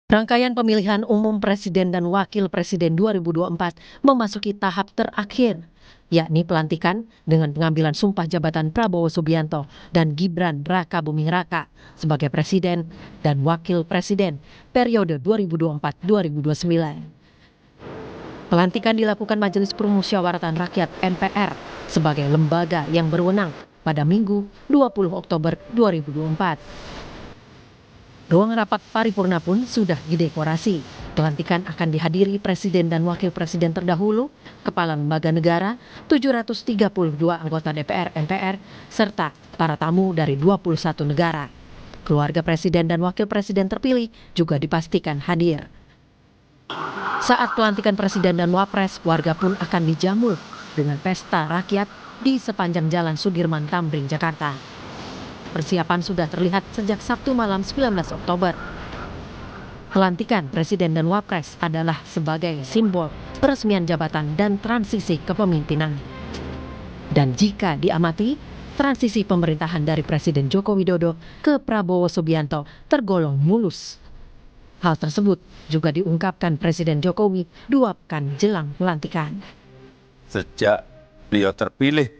Rangkaian pemilihan umum presiden dan wakil presiden 2024 memasuki tahap terakhir, yakni pelantikan dengan pengambilan sumpah jabatan Prabowo Subianto dan Gibran Rakabuming Raka sebagai presiden dan wakil presiden periode 2024-2029. Pelantikan dilakukan Majelis Permusyawaratan Rakyat (MPR) sebagai lembaga yang berwenang pada Minggu 20 Oktober 2024. Ruang rapat paripurna pun sudah didekorasi. Pelantikan akan dihadiri presiden dan wakil presiden terdahulu, kepala lembaga negara, 732 anggota DPR MPR, serta para tamu dari 21 negara. Keluarga presiden dan wakil presiden terpilih juga dipastikan hadir. Saat pelantikan presiden dan wapres, warga pun akan dijamu dengan pesta rakyat di sepanjang Jalan Sudirman Tamrin, Jakarta. Persiapan sudah terlihat sejak Sabtu malam 19 Oktober. Pelantikan Presiden dan Wapres adalah sebagai simbol peresmian jabatan dan transisi kepemimpinan. Dan jika diamati, transisi pemerintahan dari Presiden Joko Widodo ke Prabowo Subianto tergolong mulus. Hal tersebut juga diungkapkan Presiden Jokowi 2 pekan jelang pelantikan. Sejak beliau terpilih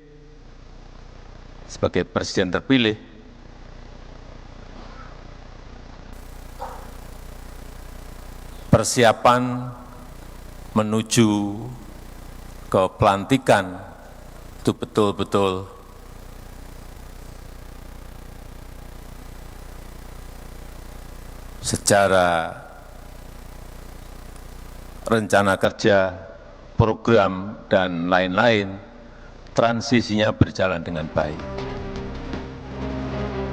sebagai presiden terpilih, persiapan menuju ke pelantikan itu betul-betul secara rencana kerja, program, dan lain-lain, transisinya berjalan dengan baik.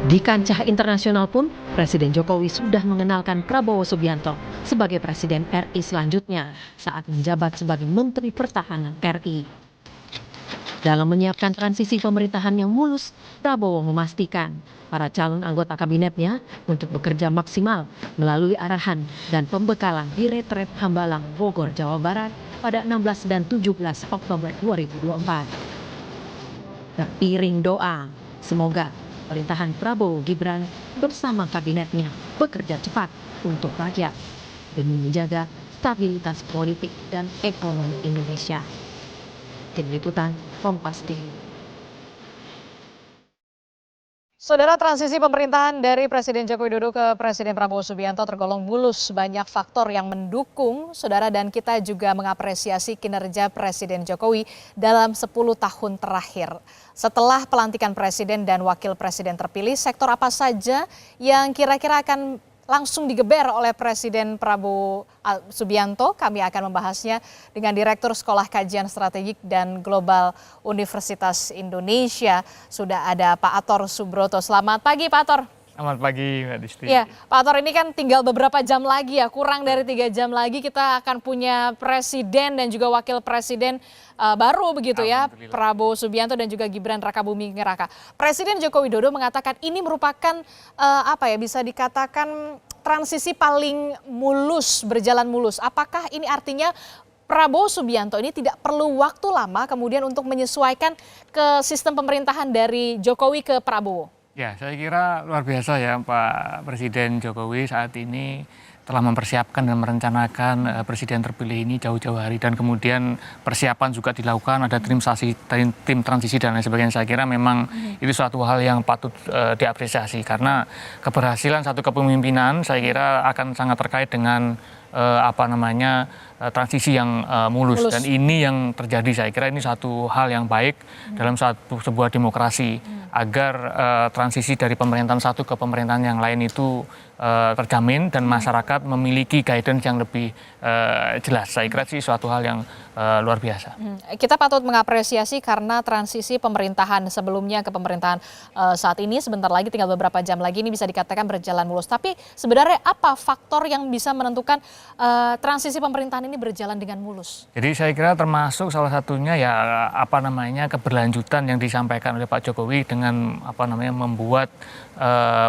Di kancah internasional pun, Presiden Jokowi sudah mengenalkan Prabowo Subianto sebagai Presiden RI selanjutnya saat menjabat sebagai Menteri Pertahanan RI. Dalam menyiapkan transisi pemerintahan yang mulus, Prabowo memastikan para calon anggota kabinetnya untuk bekerja maksimal melalui arahan dan pembekalan di Retret Hambalang, Bogor, Jawa Barat pada 16 dan 17 Oktober 2024. Teriring doa, semoga pemerintahan Prabowo Gibran bersama kabinetnya bekerja cepat untuk rakyat demi menjaga stabilitas politik dan ekonomi Indonesia. Tim Liputan Kompas TV. Saudara, transisi pemerintahan dari Presiden Joko Widodo ke Presiden Prabowo Subianto tergolong mulus. Banyak faktor yang mendukung, saudara, dan kita juga mengapresiasi kinerja Presiden Jokowi dalam 10 tahun terakhir. Setelah pelantikan Presiden dan Wakil Presiden terpilih, sektor apa saja yang kira-kira akan langsung digeber oleh Presiden Prabowo Subianto? Kami akan membahasnya dengan Direktur Sekolah Kajian Strategik dan Global Universitas Indonesia. Sudah ada Pak Ator Subroto. Selamat pagi, Pak Ator. Selamat pagi, Mbak Disti. Ya, Pak Ator, ini kan tinggal beberapa jam lagi ya, kurang dari 3 jam lagi kita akan punya Presiden dan juga Wakil Presiden baru begitu ya, Prabowo Subianto dan juga Gibran Rakabuming Raka. Presiden Joko Widodo mengatakan ini merupakan bisa dikatakan transisi paling mulus, berjalan mulus. Apakah ini artinya Prabowo Subianto ini tidak perlu waktu lama kemudian untuk menyesuaikan ke sistem pemerintahan dari Jokowi ke Prabowo? Ya, saya kira luar biasa ya Pak Presiden Jokowi saat ini telah mempersiapkan dan merencanakan presiden terpilih ini jauh-jauh hari, dan kemudian persiapan juga dilakukan, ada tim transisi dan lain sebagainya. Saya kira memang itu suatu hal yang patut diapresiasi, karena keberhasilan satu kepemimpinan saya kira akan sangat terkait dengan transisi yang mulus, dan ini yang terjadi. Saya kira ini satu hal yang baik dalam sebuah demokrasi, agar transisi dari pemerintahan satu ke pemerintahan yang lain itu terjamin dan masyarakat memiliki guidance yang lebih jelas. Saya kira sih suatu hal yang luar biasa. Kita patut mengapresiasi karena transisi pemerintahan sebelumnya ke pemerintahan saat ini sebentar lagi, tinggal beberapa jam lagi, ini bisa dikatakan berjalan mulus. Tapi sebenarnya apa faktor yang bisa menentukan transisi pemerintahan ini berjalan dengan mulus? Jadi saya kira termasuk salah satunya ya keberlanjutan yang disampaikan oleh Pak Jokowi dengan membuat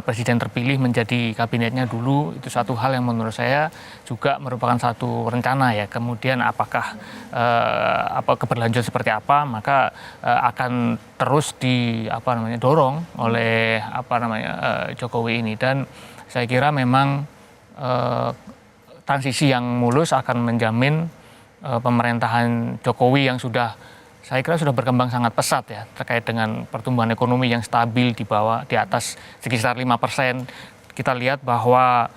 presiden terpilih menjadi kabinetnya dulu. Itu satu hal yang menurut saya juga merupakan satu rencana ya. Kemudian apakah keberlanjutan seperti apa, maka akan terus dorong oleh Jokowi ini. Dan saya kira memang transisi yang mulus akan menjamin pemerintahan Jokowi yang saya kira sudah berkembang sangat pesat ya terkait dengan pertumbuhan ekonomi yang stabil di atas sekitar 5%. Kita lihat bahwa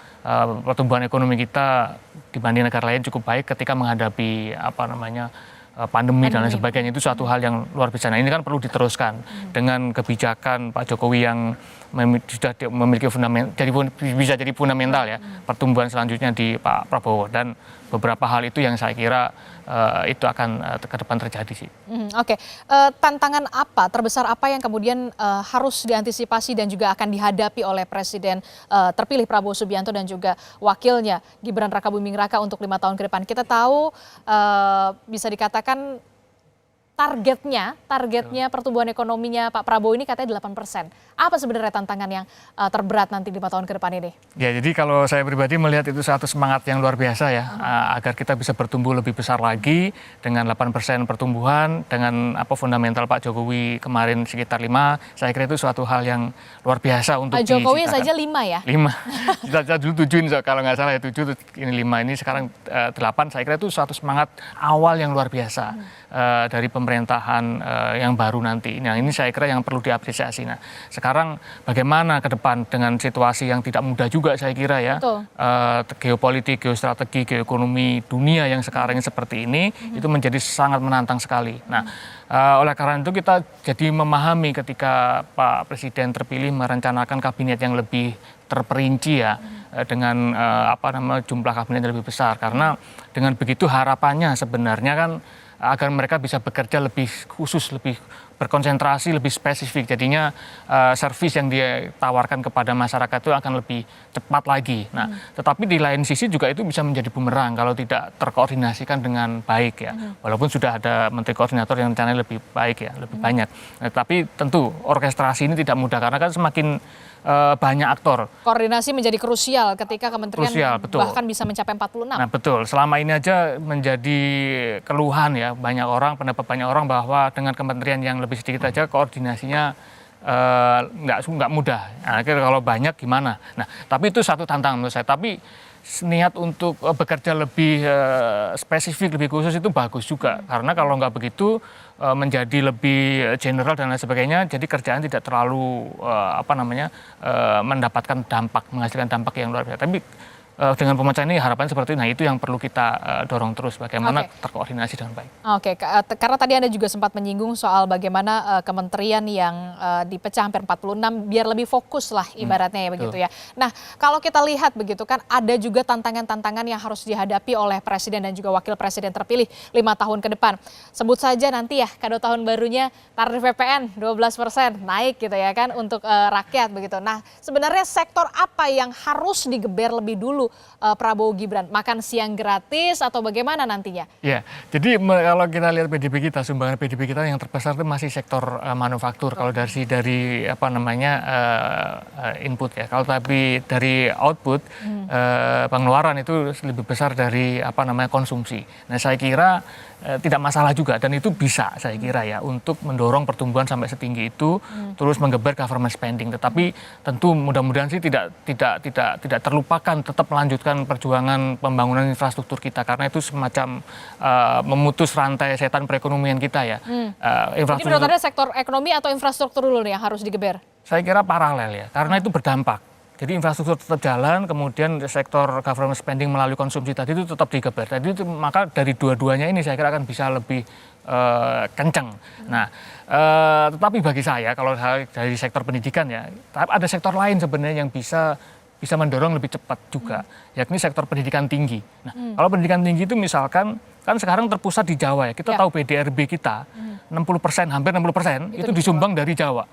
pertumbuhan ekonomi kita dibanding negara lain cukup baik ketika menghadapi pandemi dan lain sebagainya. Itu suatu hal yang luar biasa. Nah, ini kan perlu diteruskan dengan kebijakan Pak Jokowi yang sudah memiliki bisa jadi fundamental ya pertumbuhan selanjutnya di Pak Prabowo, dan beberapa hal itu yang saya kira itu akan ke depan terjadi sih. Oke. Tantangan apa terbesar apa yang kemudian harus diantisipasi dan juga akan dihadapi oleh Presiden terpilih Prabowo Subianto dan juga wakilnya Gibran Rakabuming Raka untuk 5 tahun ke depan? Kita tahu bisa dikatakan targetnya pertumbuhan ekonominya Pak Prabowo ini katanya 8%. Apa sebenarnya tantangan yang terberat nanti 5 tahun ke depan ini? Ya, jadi kalau saya pribadi melihat itu satu semangat yang luar biasa ya, agar kita bisa bertumbuh lebih besar lagi dengan 8% pertumbuhan, dengan fundamental Pak Jokowi kemarin sekitar 5, saya kira itu suatu hal yang luar biasa untuk Pak Jokowi saja 5 ya? 5. Kita dulu 7 kalau nggak salah ya, 7, ini 5, ini sekarang 8, saya kira itu suatu semangat awal yang luar biasa dari pemerintahan yang baru nanti. Nah, ini saya kira yang perlu diapresiasi. Nah, sekarang bagaimana ke depan dengan situasi yang tidak mudah juga saya kira ya. Geopolitik, geostrategi, geoekonomi dunia yang sekarang seperti ini itu menjadi sangat menantang sekali. Nah, oleh karena itu kita jadi memahami ketika Pak Presiden terpilih merencanakan kabinet yang lebih terperinci ya, dengan jumlah kabinet yang lebih besar, karena dengan begitu harapannya sebenarnya kan agar mereka bisa bekerja lebih khusus, lebih berkonsentrasi, lebih spesifik. Jadinya servis yang dia tawarkan kepada masyarakat itu akan lebih cepat lagi. Nah, tetapi di lain sisi juga itu bisa menjadi bumerang kalau tidak terkoordinasikan dengan baik ya. Walaupun sudah ada menteri koordinator yang rencananya lebih baik ya, lebih banyak. Nah, tapi tentu orkestrasi ini tidak mudah karena kan semakin banyak aktor. Koordinasi menjadi krusial ketika kementerian bahkan bisa mencapai 46. Nah, betul. Selama ini aja menjadi keluhan ya pendapat banyak orang bahwa dengan kementerian yang lebih sedikit aja koordinasinya nggak mudah. Nah, akhirnya kalau banyak gimana? Nah, tapi itu satu tantangan menurut saya. Tapi niat untuk bekerja lebih spesifik, lebih khusus itu bagus juga. Karena kalau nggak begitu menjadi lebih general dan lain sebagainya, jadi kerjaan tidak terlalu menghasilkan dampak yang luar biasa. Tapi dengan pemecahan ini harapan seperti itu, nah itu yang perlu kita dorong terus, bagaimana terkoordinasi dengan baik. Oke, karena tadi Anda juga sempat menyinggung soal bagaimana kementerian yang dipecah hampir 46 biar lebih fokus lah ibaratnya ya begitu ya. Nah, kalau kita lihat begitu kan ada juga tantangan-tantangan yang harus dihadapi oleh Presiden dan juga Wakil Presiden terpilih 5 tahun ke depan. Sebut saja nanti ya kado tahun barunya tarif PPN 12% naik gitu ya kan untuk rakyat begitu. Nah, sebenarnya sektor apa yang harus digeber lebih dulu Prabowo Gibran? Makan siang gratis atau bagaimana nantinya? Ya, jadi kalau kita lihat PDB kita, sumbangan PDB kita yang terbesar itu masih sektor manufaktur. Kalau dari input ya. Kalau tapi dari output pengeluaran itu lebih besar dari konsumsi. Nah, saya kira tidak masalah juga dan itu bisa saya kira ya untuk mendorong pertumbuhan sampai setinggi itu, terus menggeber government spending. Tetapi tentu mudah-mudahan sih tidak terlupakan tetap melanjutkan perjuangan pembangunan infrastruktur kita karena itu semacam memutus rantai setan perekonomian kita ya. Jadi menurut Anda sektor ekonomi atau infrastruktur dulu nih yang harus digeber? Saya kira paralel ya, karena itu berdampak. Jadi infrastruktur tetap jalan, kemudian sektor government spending melalui konsumsi tadi itu tetap digeber. Jadi itu, maka dari dua-duanya ini saya kira akan bisa lebih kencang. Nah, tetapi bagi saya kalau dari sektor pendidikan ya, ada sektor lain sebenarnya yang bisa mendorong lebih cepat juga, yakni sektor pendidikan tinggi. Nah, kalau pendidikan tinggi itu misalkan kan sekarang terpusat di Jawa ya. Kita tahu PDRB kita 60%, hampir 60% itu disumbang dari Jawa.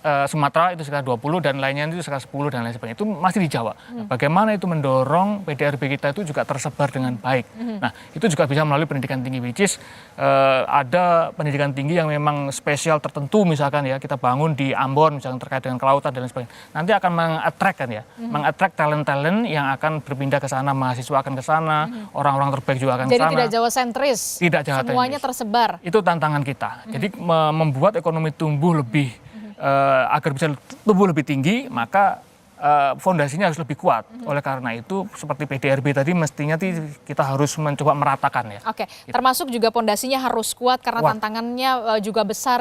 Sumatera itu sekitar 20 dan lainnya itu sekitar 10 dan lain sebagainya. Itu masih di Jawa. Nah, bagaimana itu mendorong PDRB kita itu juga tersebar dengan baik. Nah, itu juga bisa melalui pendidikan tinggi, which is ada pendidikan tinggi yang memang spesial tertentu misalkan ya, kita bangun di Ambon misalkan terkait dengan kelautan dan lain sebagainya. Nanti akan meng-attract kan ya, meng-attract talent-talent yang akan berpindah ke sana, mahasiswa akan ke sana, orang-orang terbaik juga akan ke sana. Jadi tidak Jawa sentris. Tidak Jawa sentris. Semuanya tersebar. Itu tantangan kita. Jadi membuat ekonomi tumbuh lebih agar bisa tumbuh lebih tinggi, maka fondasinya harus lebih kuat. Oleh karena itu seperti PDRB tadi mestinya kita harus mencoba meratakan ya. Oke, termasuk juga pondasinya harus kuat karena tantangannya juga besar